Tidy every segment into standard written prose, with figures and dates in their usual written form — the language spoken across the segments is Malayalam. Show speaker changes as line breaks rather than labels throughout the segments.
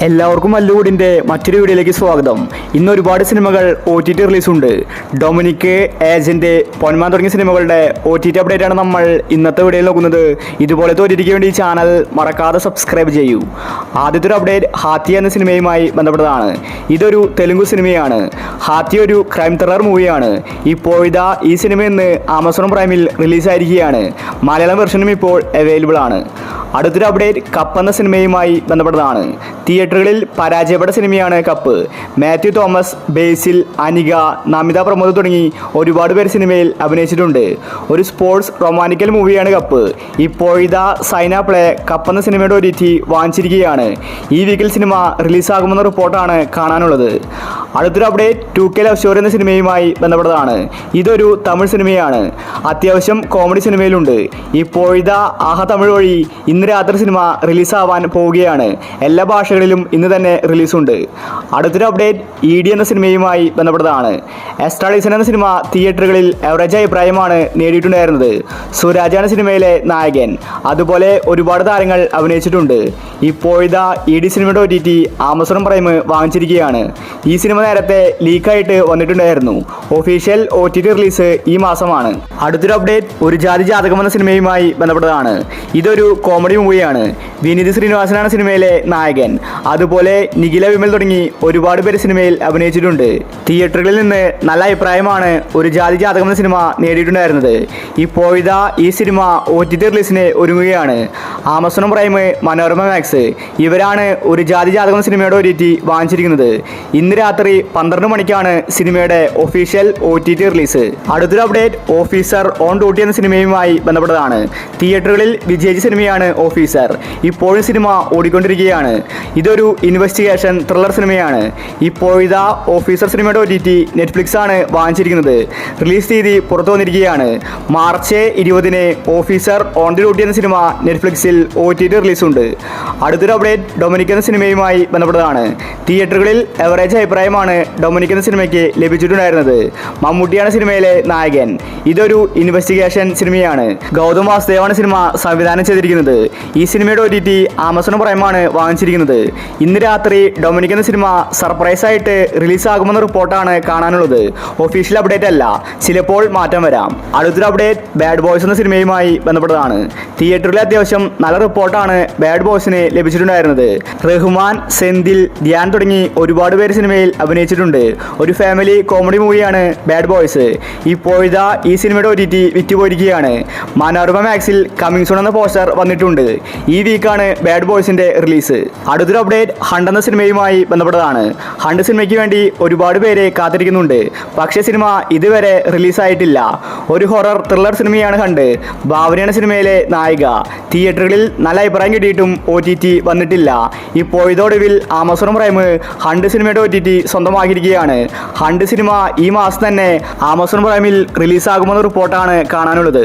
എല്ലാവർക്കും മല്ലുകൂടിൻ്റെ മറ്റൊരു വീഡിയോയിലേക്ക് സ്വാഗതം. ഇന്ന് ഒരുപാട് സിനിമകൾ OTT റിലീസുണ്ട്. ഡൊമിനിക്, ഏജന്റ്, പൊന്മാൻ തുടങ്ങിയ സിനിമകളുടെ OTT അപ്ഡേറ്റ് ആണ് നമ്മൾ ഇന്നത്തെ വീഡിയോയിൽ നോക്കുന്നത്. ഇതുപോലത്തെ OTTക്ക് വേണ്ടി ഈ ചാനൽ മറക്കാതെ സബ്സ്ക്രൈബ് ചെയ്യൂ. ആദ്യത്തെ ഒരു അപ്ഡേറ്റ് ഹാത്തി എന്ന സിനിമയുമായി ബന്ധപ്പെട്ടതാണ്. ഇതൊരു തെലുങ്ക് സിനിമയാണ്. ഹാത്തി ഒരു ക്രൈം ത്രില്ലർ മൂവിയാണ്. ഇപ്പോഴിതാ ഈ സിനിമ ഇന്ന് ആമസോൺ പ്രൈമിൽ റിലീസായിരിക്കുകയാണ്. മലയാളം വെർഷനും ഇപ്പോൾ അവൈലബിൾ ആണ്. അടുത്തൊരു അപ്ഡേറ്റ് കപ്പ് എന്ന സിനിമയുമായി ബന്ധപ്പെട്ടതാണ്. തിയേറ്ററുകളിൽ പരാജയപ്പെട്ട സിനിമയാണ് കപ്പ്. മാത്യു തോമസ്, ബേസിൽ, അനിക, നമിത പ്രമോദ് തുടങ്ങി ഒരുപാട് പേർ സിനിമയിൽ അഭിനയിച്ചിട്ടുണ്ട്. ഒരു സ്പോർട്സ് റൊമാൻറ്റിക്കൽ മൂവിയാണ് കപ്പ്. ഇപ്പോഴിതാ സൈന പ്ലേ കപ്പ് എന്ന സിനിമയുടെ OTT വാങ്ങിച്ചിരിക്കുകയാണ്. ഈ വീക്കിൽ സിനിമ റിലീസാകുമെന്ന റിപ്പോർട്ടാണ് കാണാനുള്ളത്. അടുത്തൊരു അപ്ഡേറ്റ് 2K ലവ് സ്റ്റോറി എന്ന സിനിമയുമായി ബന്ധപ്പെട്ടതാണ്. ഇതൊരു തമിഴ് സിനിമയാണ്. അത്യാവശ്യം കോമഡി സിനിമയിലുണ്ട്. ഇപ്പോഴിതാ ആഹ തമിഴ് വഴി ഇന്ന് രാത്രി സിനിമ റിലീസാവാൻ പോവുകയാണ്. എല്ലാ ഭാഷകളിലും ഇന്ന് തന്നെ റിലീസുണ്ട്. അടുത്തൊരു അപ്ഡേറ്റ് ED എന്ന സിനിമയുമായി ബന്ധപ്പെട്ടതാണ്. എസ്ട്രാഡിസൺ എന്ന സിനിമ തിയേറ്ററുകളിൽ എവറേജ് അഭിപ്രായമാണ് നേടിയിട്ടുണ്ടായിരുന്നത്. സുരാജാണ് സിനിമയിലെ നായകൻ. അതുപോലെ ഒരുപാട് താരങ്ങൾ അഭിനയിച്ചിട്ടുണ്ട്. ഇപ്പോഴിതാ ED സിനിമയുടെ OTT ആമസോൺ പ്രൈം വാങ്ങിച്ചിരിക്കുകയാണ്. ഈ സിനിമ നേരത്തെ ലീക്കായിട്ട് വന്നിട്ടുണ്ടായിരുന്നു. ഒഫീഷ്യൽ OTT റിലീസ് ഈ മാസമാണ്. അടുത്തൊരു അപ്ഡേറ്റ് ഒരു ജാതി ജാതകം എന്ന സിനിമയുമായി ബന്ധപ്പെട്ടതാണ്. ഇതൊരു കോമഡി മൂവിയാണ്. വിനീത് ശ്രീനിവാസനാണ് സിനിമയിലെ നായകൻ. അതുപോലെ നിഖില വിമൽ തുടങ്ങി ഒരുപാട് പേര് സിനിമയിൽ അഭിനയിച്ചിട്ടുണ്ട്. തിയേറ്ററുകളിൽ നിന്ന് നല്ല അഭിപ്രായമാണ് ഒരു ജാതി ജാതകം എന്ന സിനിമ നേടിയിട്ടുണ്ടായിരുന്നത്. ഇപ്പോഴിതാ ഈ സിനിമ OTT റിലീസിന് ഒരുങ്ങുകയാണ്. ആമസോൺ പ്രൈം, മനോരമ മാക്സ് ഇവരാണ് ഒരു ജാതി ജാതകം സിനിമയുടെ OTT വാങ്ങിച്ചിരിക്കുന്നത്. ഇന്ന് രാത്രി 12 മണിക്കാണ് സിനിമയുടെ ഒഫീഷ്യൽ OTT റിലീസ്. അടുത്തൊരു അപ്ഡേറ്റ് ഓഫീസർ ഓൺ ഡ്യൂട്ടി എന്ന സിനിമയുമായി ബന്ധപ്പെട്ടതാണ്. തിയേറ്ററുകളിൽ വിജയിച്ച സിനിമയാണ് ഓഫീസർ. ഇപ്പോഴും സിനിമ ഓടിക്കൊണ്ടിരിക്കുകയാണ്. ഇതൊരു ഇൻവെസ്റ്റിഗേഷൻ ത്രില്ലർ സിനിമയാണ്. ഇപ്പോഴിതാ ഓഫീസർ സിനിമയുടെ OTT നെറ്റ്ഫ്ലിക്സ് ആണ് വാങ്ങിച്ചിരിക്കുന്നത്. റിലീസ് തീയതി പുറത്തു വന്നിരിക്കുകയാണ്. March 20 officer on the duty എന്ന സിനിമ നെറ്റ്ഫ്ലിക്സിൽ OTT റിലീസുണ്ട്. അടുത്തൊരു അപ്ഡേറ്റ് ഡൊമിനിക് എന്ന സിനിമയുമായി ബന്ധപ്പെട്ടതാണ്. തിയേറ്ററുകളിൽ എവറേജ് അഭിപ്രായമാണ് ഡൊമിനിക് എന്ന സിനിമയ്ക്ക് ലഭിച്ചിട്ടുണ്ടായിരുന്നത്. മമ്മൂട്ടിയാണ് സിനിമയിലെ നായകൻ. ഇതൊരു ഇൻവെസ്റ്റിഗേഷൻ സിനിമയാണ്. ഗൗതം വാസുദേവാണ് സിനിമ സംവിധാനം ചെയ്തിരിക്കുന്നത്. ഈ സിനിമയുടെ OTT ആമസോൺ പ്രൈമാണ് വാങ്ങിച്ചിരിക്കുന്നത്. ഇന്ന് രാത്രി ഡൊമിനിക് എന്ന സിനിമ സർപ്രൈസ് ആയിട്ട് റിലീസാകുമെന്ന റിപ്പോർട്ടാണ് കാണാനുള്ളത്. ഒഫീഷ്യൽ അപ്ഡേറ്റ് അല്ല, ചിലപ്പോൾ മാറ്റം വരാം. അടുത്തൊരു അപ്ഡേറ്റ് ബാഡ് ബോയ്സ് എന്ന സിനിമയുമായി ബന്ധപ്പെട്ടതാണ്. തിയേറ്ററിലെ അത്യാവശ്യം നല്ല റിപ്പോർട്ടാണ് ബാഡ് ബോയ്സിന് ലഭിച്ചിട്ടുണ്ടായിരുന്നത്. റഹ്മാൻ, സെന്തിൽ, ധ്യാൻ തുടങ്ങി ഒരുപാട് പേര് സിനിമയിൽ അഭിനയിച്ചിട്ടുണ്ട്. ഒരു ഫാമിലി കോമഡി മൂവിയാണ് ബാഡ് ബോയ്സ്. ഇപ്പോഴിതാ ഈ സിനിമയുടെ OTT വിറ്റുപോയിരിക്കുകയാണ്. മനോരമ മാക്സിൽ കമ്മിങ് സൂൺ എന്ന പോസ്റ്റർ വന്നിട്ടുണ്ട്. ഈ വീക്കാണ് ബാഡ് ബോയ്സിന്റെ റിലീസ്. അടുത്തൊരു അപ്ഡേറ്റ് ഹണ്ട് എന്ന സിനിമയുമായി ബന്ധപ്പെട്ടതാണ്. ഹണ്ട് സിനിമയ്ക്ക് വേണ്ടി ഒരുപാട് പേര് കാത്തിരിക്കുന്നുണ്ട്. പക്ഷേ സിനിമ ഇതുവരെ റിലീസായിട്ടില്ല. ഒരു ഹൊറർ ത്രില്ലർ സിനിമയാണ് ഹണ്ട്. ഭാവനയാണ് സിനിമയിലെ നായിക. തിയേറ്ററുകളിൽ നല്ല അഭിപ്രായം കിട്ടിയിട്ടും OTT വന്നിട്ടില്ല. ഇപ്പോഴൊടുവിൽ ആമസോൺ പ്രൈം ഹണ്ട് സിനിമയുടെ OTT സ്വന്തമാക്കിയിരിക്കുകയാണ്. ഹണ്ട് സിനിമ ഈ മാസം തന്നെ ആമസോൺ പ്രൈമിൽ റിലീസാകുമെന്ന റിപ്പോർട്ടാണ് കാണാനുള്ളത്.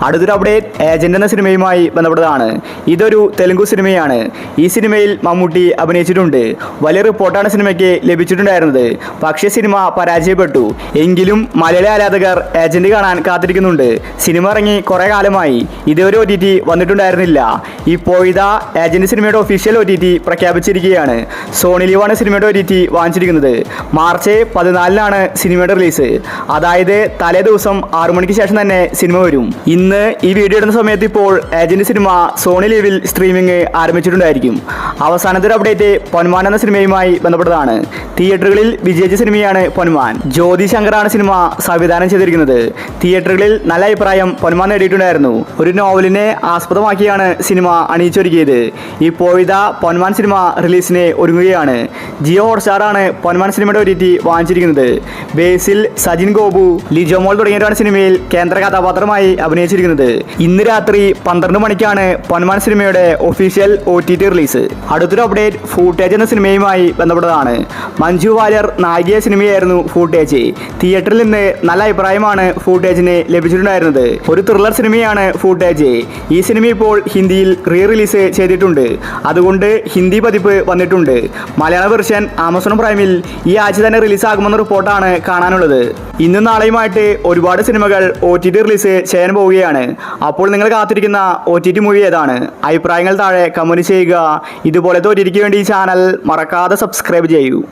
അടുത്തൊരു അപ്ഡേറ്റ് ഏജന്റ് എന്ന സിനിമയുമായി ബന്ധപ്പെട്ടതാണ്. ഇതൊരു തെലുങ്ക് സിനിമയാണ്. ഈ സിനിമയിൽ മമ്മൂട്ടി അഭിനയിച്ചിട്ടുണ്ട്. വലിയ റിപ്പോർട്ടാണ് സിനിമയ്ക്ക് ലഭിച്ചിട്ടുണ്ടായിരുന്നത്. പക്ഷേ സിനിമ പരാജയപ്പെട്ടു. എങ്കിലും മലയാളി ആരാധകർ ഏജന്റ് കാണാൻ കാത്തിരിക്കുന്നുണ്ട്. സിനിമ ഇറങ്ങി കുറെ കാലമായി, ഇതുവരെ OTT വന്നിട്ടുണ്ടായിരുന്നില്ല. ഇപ്പോഴിതാ ഏജന്റ് സിനിമയുടെ ഒഫീഷ്യൽ OTT പ്രഖ്യാപിച്ചിരിക്കുകയാണ്. സോണി ലീവാണ് സിനിമയുടെ OTT വാങ്ങിച്ചിരിക്കുന്നത്. മാർച്ച് 14 സിനിമയുടെ റിലീസ്. അതായത് തലേ ദിവസം 6 മണിക്ക് ശേഷം തന്നെ സിനിമ വരും. ഇന്ന് ഈ വീഡിയോ ഇടുന്ന സമയത്ത് ഇപ്പോൾ ഏജന്റ് സിനിമ സോണി ലീവിൽ സ്ട്രീമിംഗ് ആരംഭിച്ചിട്ടുണ്ടായിരിക്കും. അവസാനത്തെ ഒരു അപ്ഡേറ്റ് പൊന്മാൻ എന്ന സിനിമയുമായി ബന്ധപ്പെട്ടതാണ്. തിയേറ്ററുകളിൽ വിജയിച്ച സിനിമയാണ് പൊന്മാൻ. ജ്യോതി ശങ്കറാണ് സിനിമ സംവിധാനം ചെയ്തിരിക്കുന്നത്. തിയേറ്ററുകളിൽ നല്ല അഭിപ്രായം പൊന്മാൻ നേടിയിട്ടുണ്ടായിരുന്നു. ഒരു നോവലിനെ ആസ്പദമാക്കിയാണ് സിനിമ അണിയിച്ചൊരുക്കിയത്. ഇപ്പോഴിതാ പൊന്മാൻ സിനിമ റിലീസിന് ഒരുങ്ങുകയാണ്. ജിയോ ഹോട്ട്സ്റ്റാറാണ് പൊന്മാൻ സിനിമയുടെ OTT വാങ്ങിച്ചിരിക്കുന്നത്. ബേസിൽ, സജിൻ ഗോപു, ലിജോമോൾ തുടങ്ങിയവരാണ് സിനിമയിൽ കേന്ദ്ര കഥാപാത്രമായി അഭിനയിച്ചിരിക്കുന്നത്. ഇന്ന് രാത്രി 12 മണിക്കാണ് പൊന്മാൻ സിനിമയുടെ ഒഫീഷ്യൽ OTT റിലീസ്. അടുത്തൊരു അപ്ഡേറ്റ് ഫൂട്ടേജ് എന്ന സിനിമയുമായി ബന്ധപ്പെട്ടതാണ്. മഞ്ജു വാര്യർ നായികയെ സിനിമയായിരുന്നു ഫൂട്ടേജ്. തിയേറ്ററിൽ നിന്ന് നല്ല അഭിപ്രായമാണ് ഫൂട്ടേജിന് ലഭിച്ചിട്ടുണ്ടായിരുന്നത്. ഒരു ത്രില്ലർ സിനിമയാണ് ഫൂട്ടേജ്. ഈ സിനിമ ഇപ്പോൾ ഹിന്ദിയിൽ റിലീസ് ചെയ്തിട്ടുണ്ട്. അതുകൊണ്ട് ഹിന്ദി പതിപ്പ് വന്നിട്ടുണ്ട്. മലയാള വെർഷൻ ആമസോൺ പ്രൈമിൽ ഈ ആഴ്ച തന്നെ റിലീസാകുമെന്ന റിപ്പോർട്ടാണ് കാണാനുള്ളത്. ഇന്നും നാളെയുമായിട്ട് ഒരുപാട് സിനിമകൾ OTT റിലീസ് ചെയ്യാൻ പോവുകയാണ്. അപ്പോൾ നിങ്ങൾ കാത്തിരിക്കുന്ന OTT മൂവി ഏതാണ്? അഭിപ്രായങ്ങൾ താഴെ കമൻറ്റ് ചെയ്യുക. ഇതുപോലത്തെ OTTക്ക് വേണ്ടി ഈ ചാനൽ മറക്കാതെ സബ്സ്ക്രൈബ് ചെയ്യൂ.